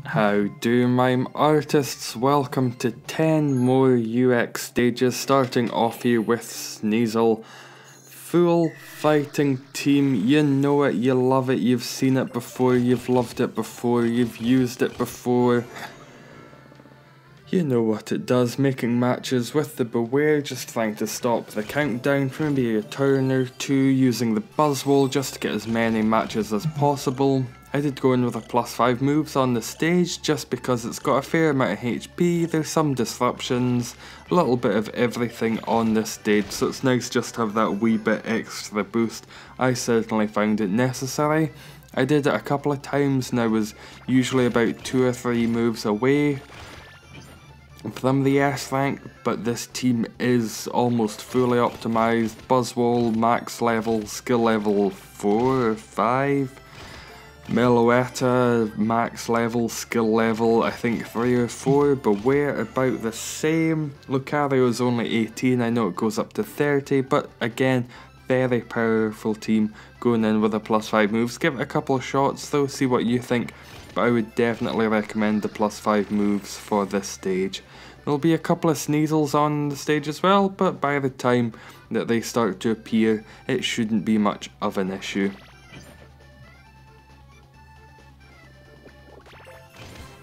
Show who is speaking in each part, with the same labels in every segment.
Speaker 1: How do Mime Artists? Welcome to 10 more UX stages, starting off here with Sneasel. Full fighting team, you know it, you love it, you've seen it before, you've loved it before, you've used it before. You know what it does, making matches with the Beware, just trying to stop the countdown for maybe a turn or two, using the Buzzwole just to get as many matches as possible. I did go in with a +5 moves on the stage just because it's got a fair amount of HP, there's some disruptions, a little bit of everything on this stage, so it's nice just to have that wee bit extra boost. I certainly found it necessary. I did it a couple of times and I was usually about 2 or 3 moves away from the S rank, but this team is almost fully optimized. Buzzwole, max level, skill level 4 or 5. Meloetta, max level, skill level, I think 3 or 4. Beware, about the same. Lucario is only 18, I know it goes up to 30, but again, very powerful team going in with a +5 moves. Give it a couple of shots though, see what you think, but I would definitely recommend the +5 moves for this stage. There'll be a couple of Sneasels on the stage as well, but by the time that they start to appear, it shouldn't be much of an issue.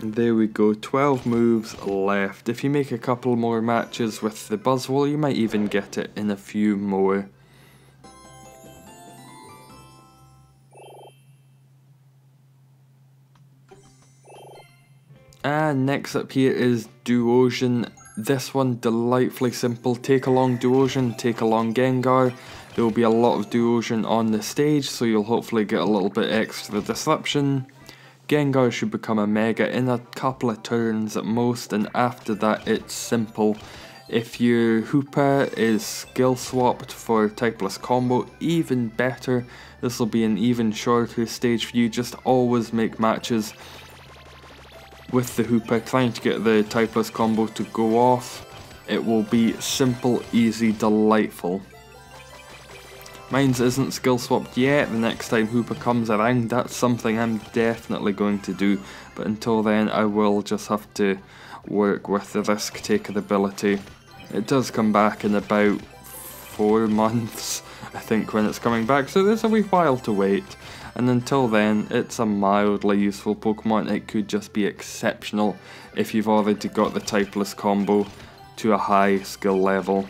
Speaker 1: And there we go, 12 moves left. If you make a couple more matches with the Buzzwole, you might even get it in a few more. And next up here is Duosion. This one delightfully simple. Take along Duosion, take along Gengar. There will be a lot of Duosion on the stage, so you'll hopefully get a little bit extra disruption. Gengar should become a Mega in a couple of turns at most, and after that it's simple. If your Hoopa is skill swapped for typeless combo, even better. This will be an even shorter stage for you. Just always make matches with the Hoopa, trying to get the typeless combo to go off. It will be simple, easy, delightful. Mine's isn't skill swapped yet. The next time Hoopa comes around, that's something I'm definitely going to do, but until then I will just have to work with the risk taker ability. It does come back in about 4 months, I think, when it's coming back, so there's a wee while to wait. And until then, it's a mildly useful Pokemon. It could just be exceptional if you've already got the typeless combo to a high skill level.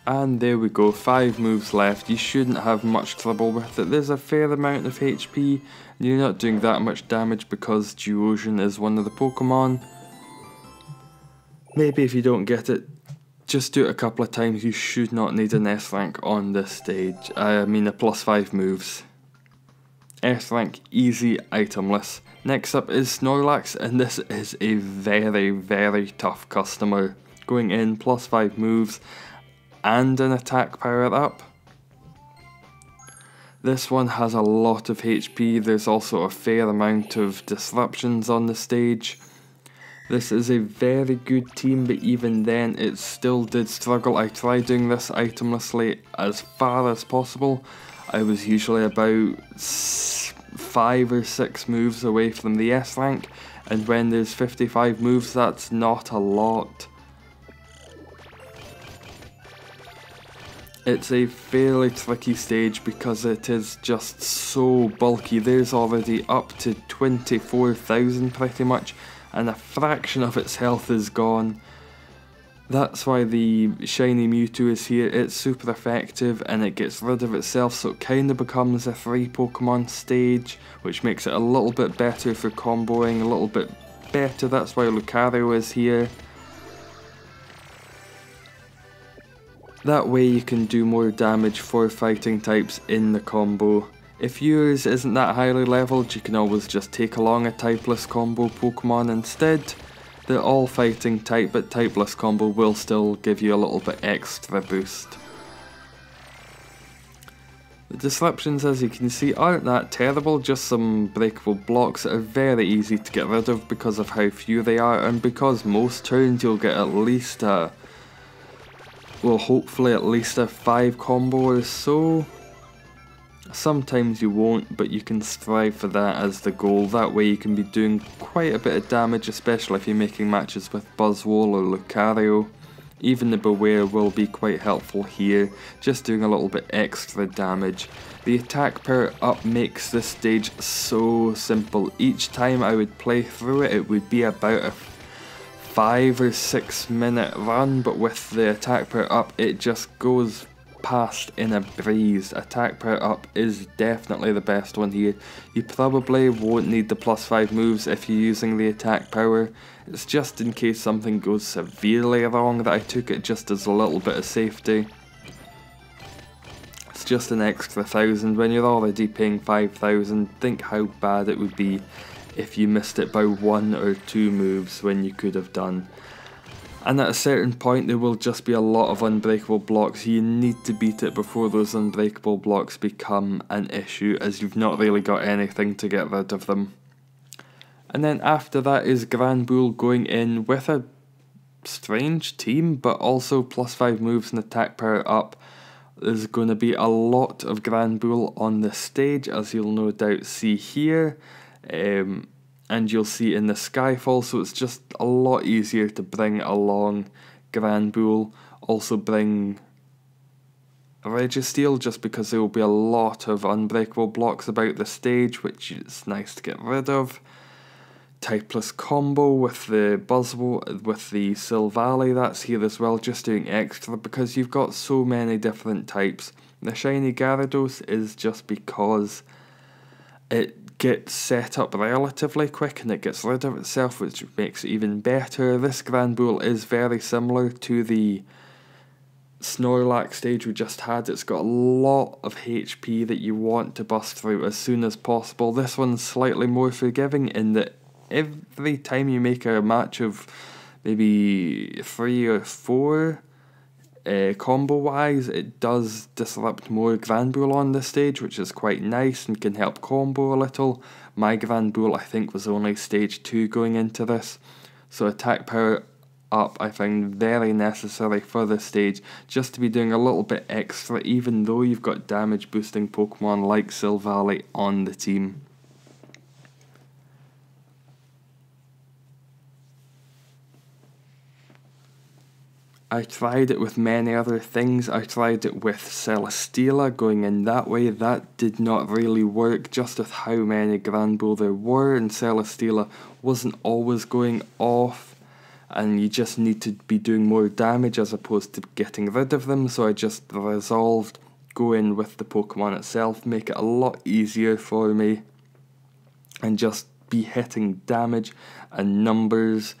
Speaker 1: And there we go, 5 moves left. You shouldn't have much trouble with it. There's a fair amount of HP, and you're not doing that much damage because Duosion is one of the Pokemon. Maybe if you don't get it, just do it a couple of times. You should not need an S rank on this stage. I mean a +5 moves. S rank, easy, itemless. Next up is Snorlax, and this is a very, very tough customer. Going in, +5 moves and an attack power up. This one has a lot of HP, there's also a fair amount of disruptions on the stage. This is a very good team, but even then it still did struggle. I tried doing this itemlessly as far as possible. I was usually about 5 or 6 moves away from the S rank, and when there's 55 moves, that's not a lot. It's a fairly tricky stage because it is just so bulky. There's already up to 24,000 pretty much, and a fraction of its health is gone. That's why the shiny Mewtwo is here. It's super effective and it gets rid of itself, so it kind of becomes a 3 Pokemon stage, which makes it a little bit better for comboing, a little bit better. That's why Lucario is here. That way you can do more damage for fighting types in the combo. If yours isn't that highly leveled, you can always just take along a typeless combo Pokemon instead. They're all fighting type, but typeless combo will still give you a little bit extra boost. The disruptions, as you can see, aren't that terrible, just some breakable blocks that are very easy to get rid of because of how few they are, and because most turns you'll get at least a, well, hopefully at least a 5 combo or so. Sometimes you won't, but you can strive for that as the goal. That way you can be doing quite a bit of damage, especially if you're making matches with Buzzwole or Lucario. Even the Beware will be quite helpful here, just doing a little bit extra damage. The attack power up makes this stage so simple. Each time I would play through it, it would be about a 5 or 6 minute run, but with the attack power up, it just goes past in a breeze. Attack power up is definitely the best one here. You probably won't need the +5 moves if you're using the attack power. It's just in case something goes severely wrong that I took it just as a little bit of safety. It's just an extra 1,000 when you're already paying 5,000. Think how bad it would be if you missed it by 1 or 2 moves when you could have done. And at a certain point there will just be a lot of unbreakable blocks. You need to beat it before those unbreakable blocks become an issue, as you've not really got anything to get rid of them. And then after that is Granbull going in with a strange team, but also +5 moves and attack power up. There's going to be a lot of Granbull on this stage, as you'll no doubt see here. And you'll see in the Skyfall, so it's just a lot easier to bring along Granbull. Also bring Registeel, just because there will be a lot of unbreakable blocks about the stage, which is nice to get rid of. Typeless combo with the Buzzwole, with the Silvally, that's here as well, just doing extra because you've got so many different types. The shiny Gyarados is just because it gets set up relatively quick and it gets rid of itself, which makes it even better. This Granbull is very similar to the Snorlax stage we just had. It's got a lot of HP that you want to bust through as soon as possible. This one's slightly more forgiving in that every time you make a match of maybe 3 or 4 combo wise, it does disrupt more Granbull on this stage, which is quite nice and can help combo a little. My Granbull I think was only stage 2 going into this, so attack power up I find very necessary for this stage, just to be doing a little bit extra even though you've got damage boosting Pokemon like Silvally on the team. I tried it with many other things. I tried it with Celesteela, going in that way. That did not really work, just with how many Granbull there were, and Celesteela wasn't always going off, and you just need to be doing more damage as opposed to getting rid of them, so I just resolved go in with the Pokemon itself, make it a lot easier for me, and just be hitting damage and numbers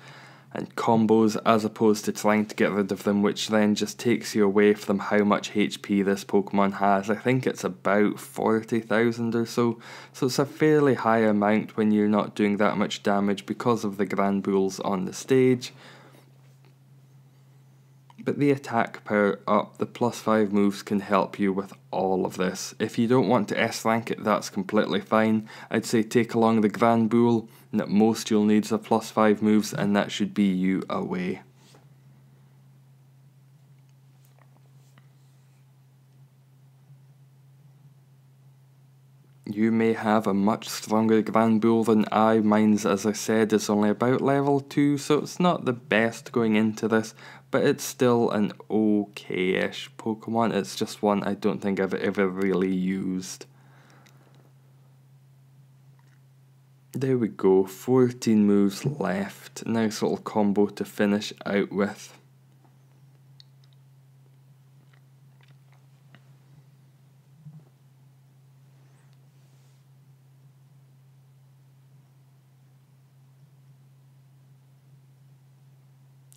Speaker 1: and combos as opposed to trying to get rid of them, which then just takes you away from how much HP this Pokemon has. I think it's about 40,000 or so, so it's a fairly high amount when you're not doing that much damage because of the Granbulls on the stage. But the attack power up, the +5 moves can help you with all of this. If you don't want to S-rank it, that's completely fine. I'd say take along the Granbull, and at most you'll need the +5 moves, and that should be you away. You may have a much stronger Granbull than I. Mine's, as I said, is only about level 2, so it's not the best going into this, but it's still an okay-ish Pokemon. It's just one I don't think I've ever really used. There we go, 14 moves left. Nice little combo to finish out with.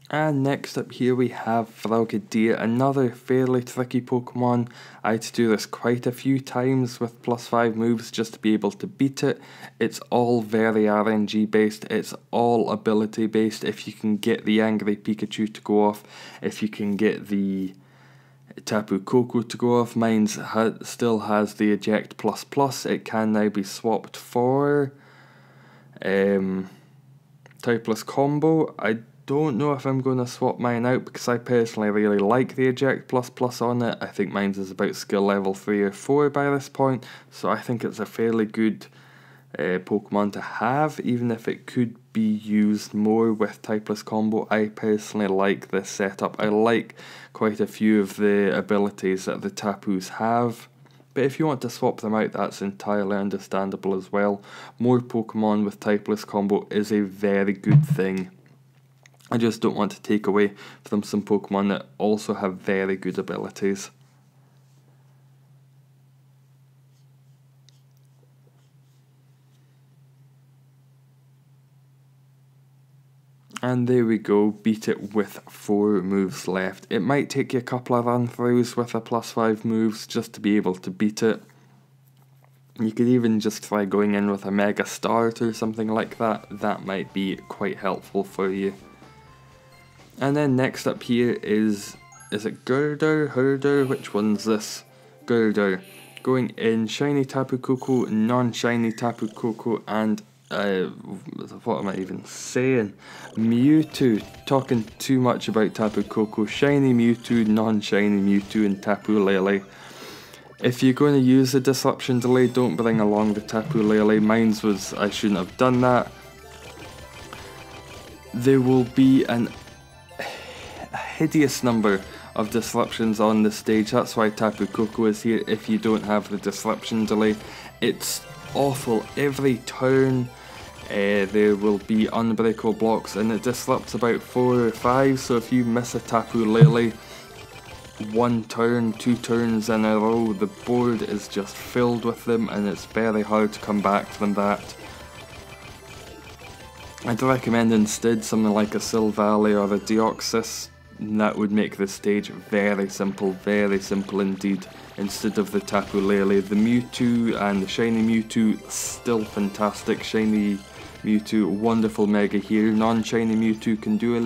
Speaker 1: And next up here we have Frogadier, another fairly tricky Pokemon. I had to do this quite a few times with +5 moves just to be able to beat it. It's all very RNG based, it's all ability based. If you can get the Angry Pikachu to go off, if you can get the Tapu Koko to go off. Mine still has the Eject ++, it can now be swapped for Typeless Combo. I don't know if I'm going to swap mine out because I personally really like the Eject ++ on it. I think mine is about skill level 3 or 4 by this point, so I think it's a fairly good Pokemon to have, even if it could be used more with Typeless Combo. I personally like this setup. I like quite a few of the abilities that the Tapus have, but if you want to swap them out, that's entirely understandable as well. More Pokemon with Typeless Combo is a very good thing. I just don't want to take away from some Pokemon that also have very good abilities. And there we go, beat it with 4 moves left. It might take you a couple of run-throughs with a +5 moves just to be able to beat it. You could even just try going in with a Mega Start or something like that. That might be quite helpful for you. And then next up here is it Gurdurr? Gurdurr? Which one's this? Gurdurr. Going in Shiny Tapu Koko, non-Shiny Tapu Koko, and what am I even saying? Mewtwo. Talking too much about Tapu Koko. Shiny Mewtwo, non-Shiny Mewtwo, and Tapu Lele. If you're going to use the Disruption Delay, don't bring along the Tapu Lele. Mine's was, I shouldn't have done that. There will be a hideous number of disruptions on the stage. That's why Tapu Koko is here. If you don't have the Disruption Delay, it's awful. Every turn there will be unbreakable blocks, and it disrupts about 4 or 5, so if you miss a Tapu Lele 1 turn, 2 turns in a row, the board is just filled with them, and it's very hard to come back from that. I'd recommend instead something like a Silvally or a Deoxys. That would make the stage very simple indeed. Instead of the Tapu Lele, the Mewtwo and the Shiny Mewtwo, still fantastic. Shiny Mewtwo, wonderful Mega here. Non-Shiny Mewtwo can do a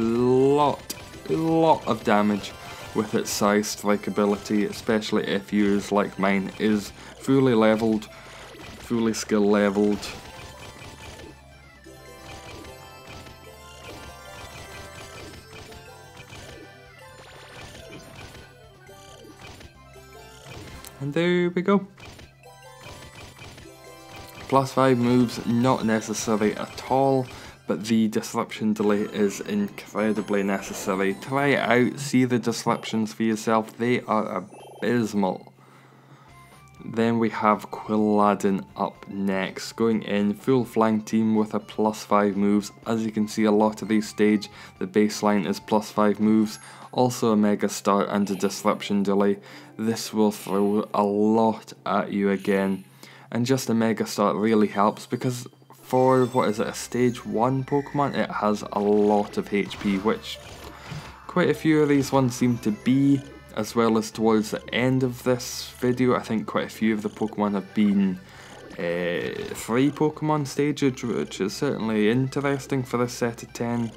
Speaker 1: lot of damage with its Psy Strike ability, especially if yours, like mine, is fully leveled, fully skill leveled. And there we go. +5 moves, not necessary at all, but the Disruption Delay is incredibly necessary. Try it out, see the disruptions for yourself, they are abysmal. Then we have Quilladin up next, going in full flying team with a +5 moves. As you can see, a lot of these stage, the baseline is +5 moves, also a Mega Start and a Disruption Delay. This will throw a lot at you again, and just a Mega Start really helps because for, what is it, a stage 1 Pokemon, it has a lot of HP, which quite a few of these ones seem to be. As well as towards the end of this video, I think quite a few of the Pokemon have been 3 Pokemon stages, which is certainly interesting for this set of 10.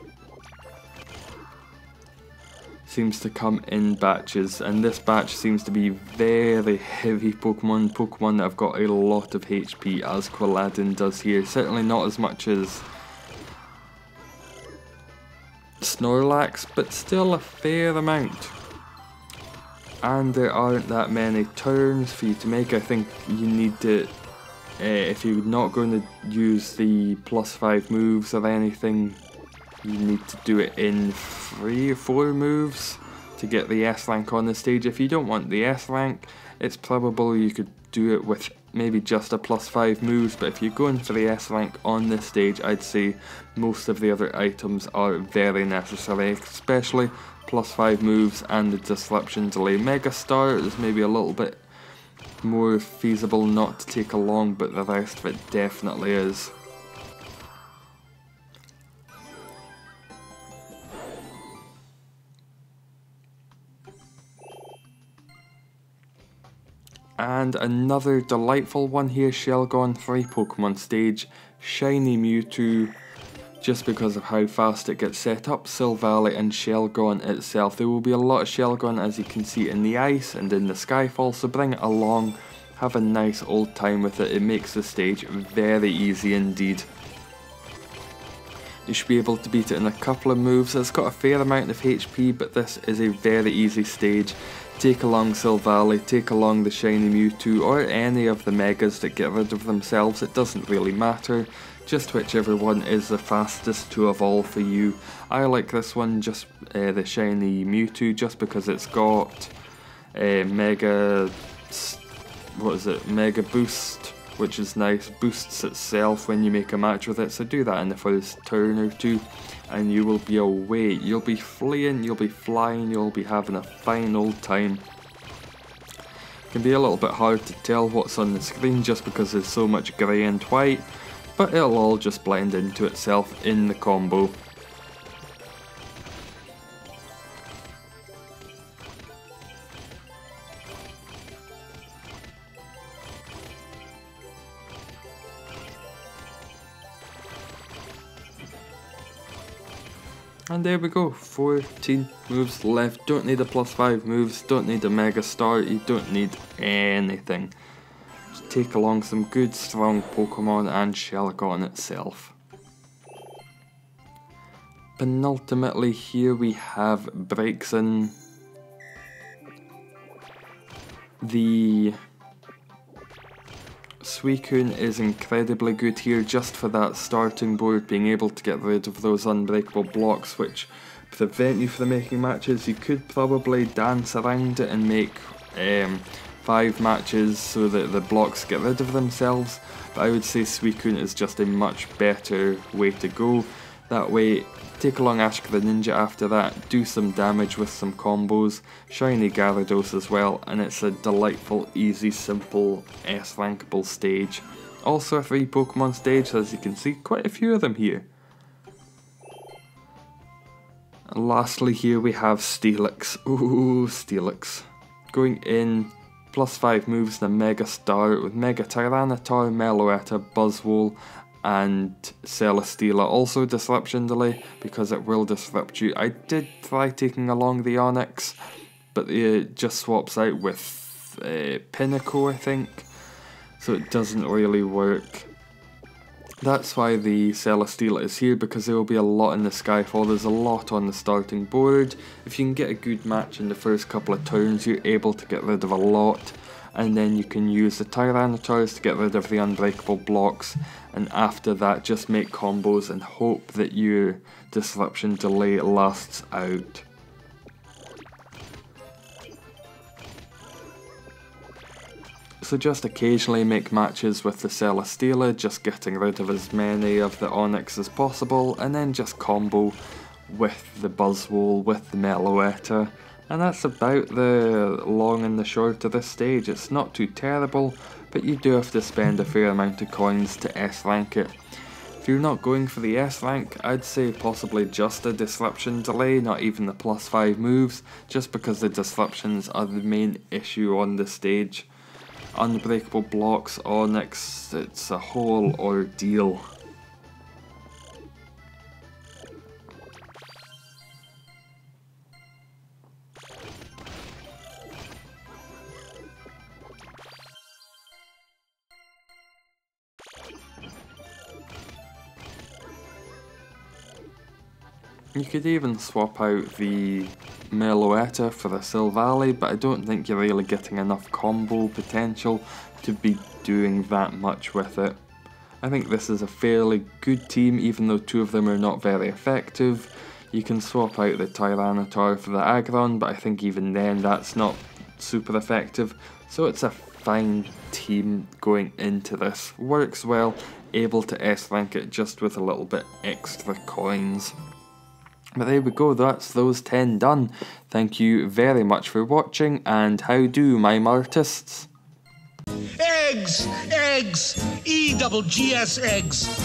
Speaker 1: Seems to come in batches, and this batch seems to be very heavy Pokemon that have got a lot of HP, as Quilladin does here. Certainly not as much as Snorlax, but still a fair amount. And there aren't that many turns for you to make. I think you need to, if you're not going to use the +5 moves or anything, you need to do it in 3 or 4 moves to get the S rank on the stage. If you don't want the S rank, it's probable you could do it with maybe just a +5 moves, but if you're going for the S rank on this stage, I'd say most of the other items are very necessary, especially +5 moves and the Disruption Delay. Mega Start is maybe a little bit more feasible not to take along, but the rest of it definitely is. And another delightful one here, Shelgon 3 Pokemon stage, Shiny Mewtwo, just because of how fast it gets set up, Silvally and Shelgon itself. There will be a lot of Shelgon, as you can see, in the ice and in the Skyfall, so bring it along, have a nice old time with it. It makes the stage very easy indeed. You should be able to beat it in a couple of moves. It's got a fair amount of HP, but this is a very easy stage. Take along Silvally, take along the shiny Mewtwo, or any of the Megas that get rid of themselves, it doesn't really matter. Just whichever one is the fastest to evolve for you. I like this one, just the shiny Mewtwo, just because it's got Mega Boost, which is nice, boosts itself when you make a match with it, so do that in the first turn or two and you will be away. You'll be fleeing, you'll be flying, you'll be having a fine old time. It can be a little bit hard to tell what's on the screen just because there's so much grey and white, but it'll all just blend into itself in the combo. And there we go, 14 moves left. Don't need a +5 moves, don't need a Mega Star, you don't need anything. Just take along some good strong Pokemon and Shelgon itself. Penultimately here we have Braixen. The Suicune is incredibly good here just for that starting board, being able to get rid of those unbreakable blocks which prevent you from making matches. You could probably dance around it and make 5 matches so that the blocks get rid of themselves, but I would say Suicune is just a much better way to go. That way, take along Ash-Greninja after that, do some damage with some combos, shiny Gyarados as well, and it's a delightful, easy, simple S-rankable stage. Also a free Pokemon stage, as you can see, quite a few of them here. And lastly here we have Steelix. Ooh, Steelix. Going in, +5 moves and a Mega Star with Mega Tyranitar, Meloetta, Buzzwole, and Celesteela. Also disruption delay because it will disrupt you. I did try taking along the Onix, but it just swaps out with Pinnacle, I think, so it doesn't really work. That's why the Celesteela is here, because there will be a lot in the Skyfall. There's a lot on the starting board. If you can get a good match in the first couple of turns, you're able to get rid of a lot, and then you can use the Tyranitars to get rid of the unbreakable blocks, and after that just make combos and hope that your disruption delay lasts out. So just occasionally make matches with the Celesteela, just getting rid of as many of the Onix as possible, and then just combo with the Buzzwole, with the Meloetta. And that's about the long and the short of this stage. It's not too terrible, but you do have to spend a fair amount of coins to S-rank it. If you're not going for the S-rank, I'd say possibly just a disruption delay, not even the +5 moves, just because the disruptions are the main issue on the stage. Unbreakable blocks, Onix, it's a whole ordeal. You could even swap out the Meloetta for the Silvally, but I don't think you're really getting enough combo potential to be doing that much with it. I think this is a fairly good team, even though 2 of them are not very effective. You can swap out the Tyranitar for the Aggron, but I think even then that's not super effective. So it's a fine team going into this. Works well, able to S-rank it just with a little bit extra coins. But there we go, that's those 10 done. Thank you very much for watching, and how do, Mime Artists?
Speaker 2: Eggs! Eggs! E-double-G-S eggs!